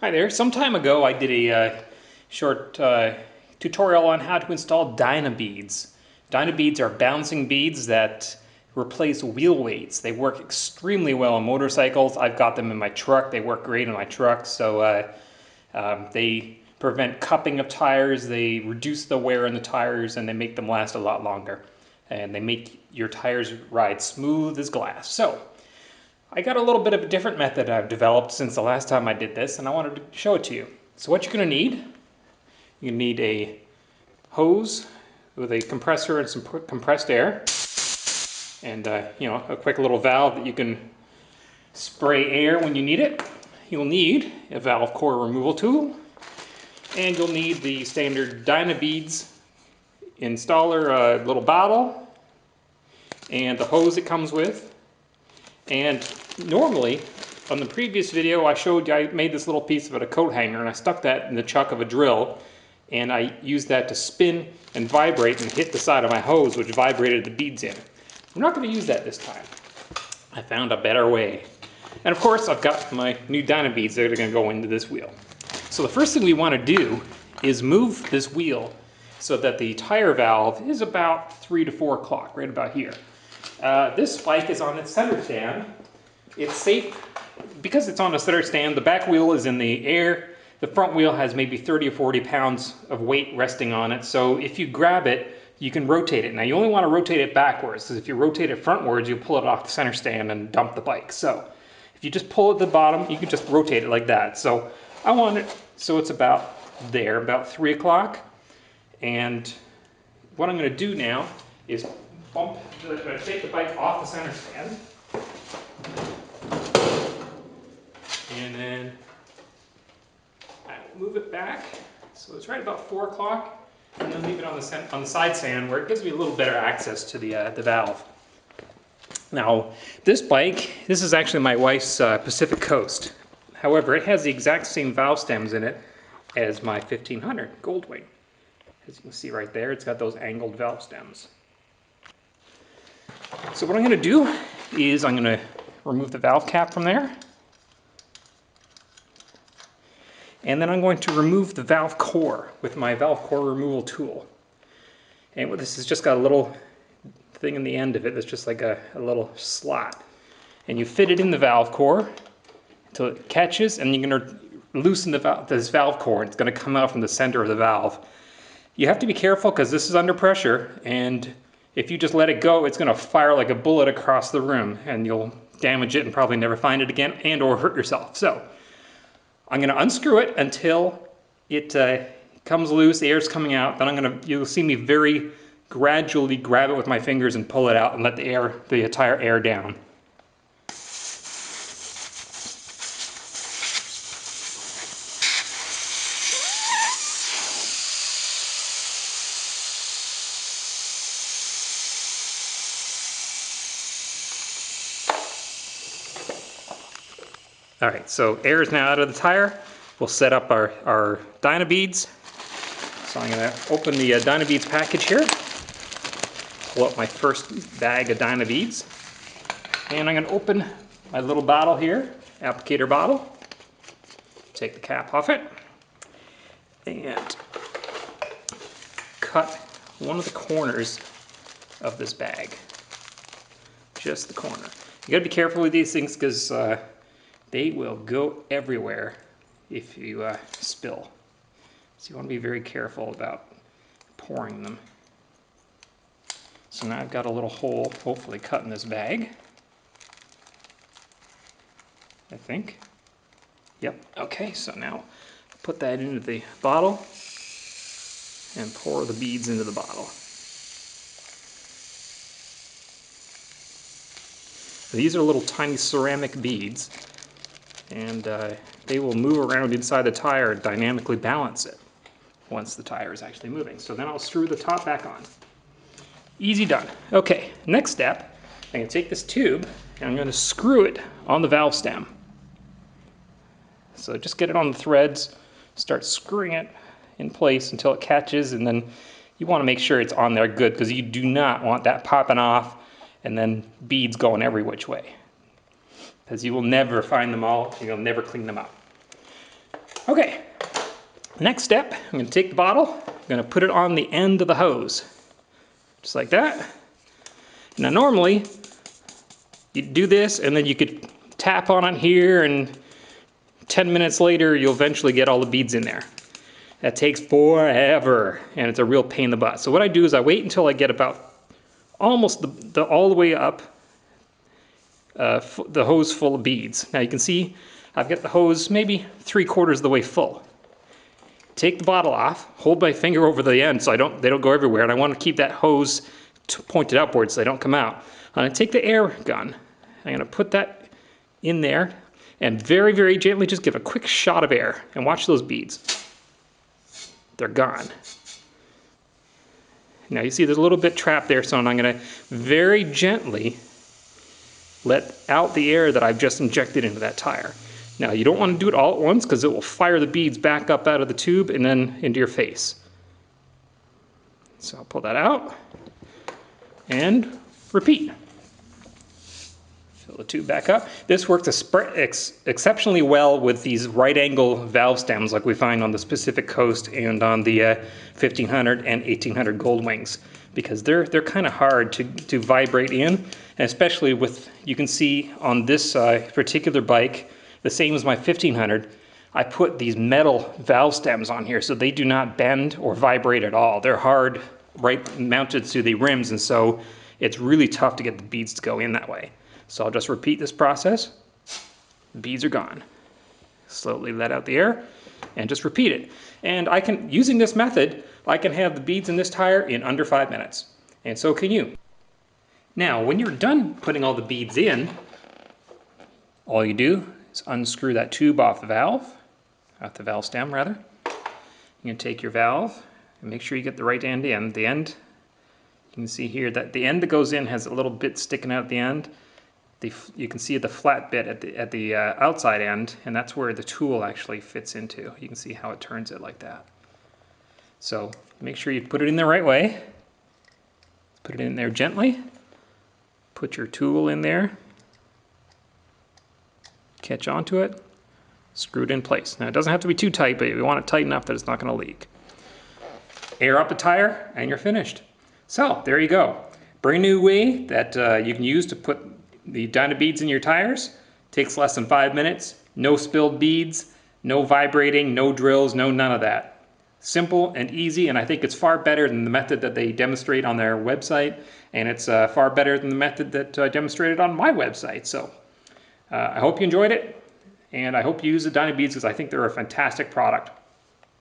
Hi there. Some time ago I did a short tutorial on how to install Dyna Beads. Dyna Beads are bouncing beads that replace wheel weights. They work extremely well on motorcycles. I've got them in my truck. They work great in my truck. So they prevent cupping of tires, they reduce the wear in the tires, and they make them last a lot longer. And they make your tires ride smooth as glass. So I got a little bit of a different method I've developed since the last time I did this, and I wanted to show it to you. So what you're going to need, you need a hose with a compressor and some compressed air, and a quick little valve that you can spray air when you need it. You'll need a valve core removal tool, and you'll need the standard DynaBeads installer little bottle, and the hose it comes with. And normally, on the previous video, I showed you I made this little piece of a coat hanger, and I stuck that in the chuck of a drill, and I used that to spin and vibrate and hit the side of my hose, which vibrated the beads in. I'm not going to use that this time. I found a better way. And of course, I've got my new DynaBeads that are going to go into this wheel. So the first thing we want to do is move this wheel so that the tire valve is about 3 to 4 o'clock, right about here. This bike is on its center stand. It's safe because it's on a center stand. The back wheel is in the air. The front wheel has maybe 30 or 40 pounds of weight resting on it. So if you grab it, you can rotate it. Now you only want to rotate it backwards, because if you rotate it frontwards, you'll pull it off the center stand and dump the bike. So if you just pull at the bottom, you can just rotate it like that. So I want it so it's about there, about 3 o'clock. And what I'm going to do now is I'm going to take the bike off the center stand, and then I will move it back so it's right about 4 o'clock, and then leave it on the side stand where it gives me a little better access to the valve. Now this bike, this is actually my wife's Pacific Coast. However, it has the exact same valve stems in it as my 1500 Goldwing. As you can see right there, it's got those angled valve stems. So what I'm going to do is I'm going to remove the valve cap from there. And then I'm going to remove the valve core with my valve core removal tool. And what this has just got a little thing in the end of it that's just like a little slot. And you fit it in the valve core until it catches, and you're going to loosen this valve core. It's going to come out from the center of the valve. You have to be careful because this is under pressure, and if you just let it go, it's going to fire like a bullet across the room, and you'll damage it and probably never find it again, and or hurt yourself. So I'm going to unscrew it until it comes loose, the air's coming out. Then you'll see me very gradually grab it with my fingers and pull it out and let the entire air down. All right, so air is now out of the tire. We'll set up our DynaBeads. So I'm going to open the DynaBeads package here. Pull up my first bag of DynaBeads. And I'm going to open my little bottle here, applicator bottle. Take the cap off it. And cut one of the corners of this bag. Just the corner. You got to be careful with these things because they will go everywhere if you spill. So you want to be very careful about pouring them. So now I've got a little hole, hopefully cut in this bag. I think. Yep, okay, so now put that into the bottle and pour the beads into the bottle. These are little tiny ceramic beads, and they will move around inside the tire and dynamically balance it once the tire is actually moving. So then I'll screw the top back on. Easy done. Okay, next step, I'm going to take this tube and I'm going to screw it on the valve stem. So just get it on the threads, start screwing it in place until it catches, and then you want to make sure it's on there good, because you do not want that popping off and then beads going every which way, because you will never find them all and you'll never clean them up. Okay, next step, I'm going to take the bottle, I'm going to put it on the end of the hose, just like that. Now normally, you do this and then you could tap on it here, and 10 minutes later you'll eventually get all the beads in there. That takes forever and it's a real pain in the butt. So what I do is I wait until I get about almost all the way up the hose full of beads. Now you can see I've got the hose maybe 3/4 of the way full. Take the bottle off, hold my finger over the end so they don't go everywhere, and I want to keep that hose pointed upwards so they don't come out. I'm going to take the air gun, I'm going to put that in there and very, very gently just give a quick shot of air and watch those beads. They're gone. Now you see there's a little bit trapped there, so I'm going to very gently let out the air that I've just injected into that tire. Now you don't want to do it all at once because it will fire the beads back up out of the tube and then into your face. So I'll pull that out and repeat. Fill the tube back up. This works exceptionally well with these right angle valve stems like we find on the Pacific Coast and on the 1500 and 1800 Gold Wings, because they're kind of hard to vibrate in, and especially with, you can see on this particular bike, the same as my 1500, I put these metal valve stems on here so they do not bend or vibrate at all. They're hard, right, mounted to the rims, and so it's really tough to get the beads to go in that way. So I'll just repeat this process. The beads are gone. Slowly let out the air and just repeat it. And I can, using this method, I can have the beads in this tire in under 5 minutes. And so can you. Now, when you're done putting all the beads in, all you do is unscrew that tube off the valve stem rather. You're going to take your valve and make sure you get the right end in. The end, you can see here that the end that goes in has a little bit sticking out at the end. You can see the flat bit at the outside end, and that's where the tool actually fits into. You can see how it turns it like that. So make sure you put it in the right way. Put it in there gently. Put your tool in there. Catch onto it. Screw it in place. Now it doesn't have to be too tight, but you want it tight enough that it's not going to leak. Air up the tire and you're finished. So there you go. Brand new way that you can use to put the DynaBeads in your tires. Takes less than 5 minutes. No spilled beads, no vibrating, no drills, no none of that. Simple and easy, and I think it's far better than the method that they demonstrate on their website, and it's far better than the method that I demonstrated on my website. So I hope you enjoyed it, and I hope you use the DynaBeads because I think they're a fantastic product.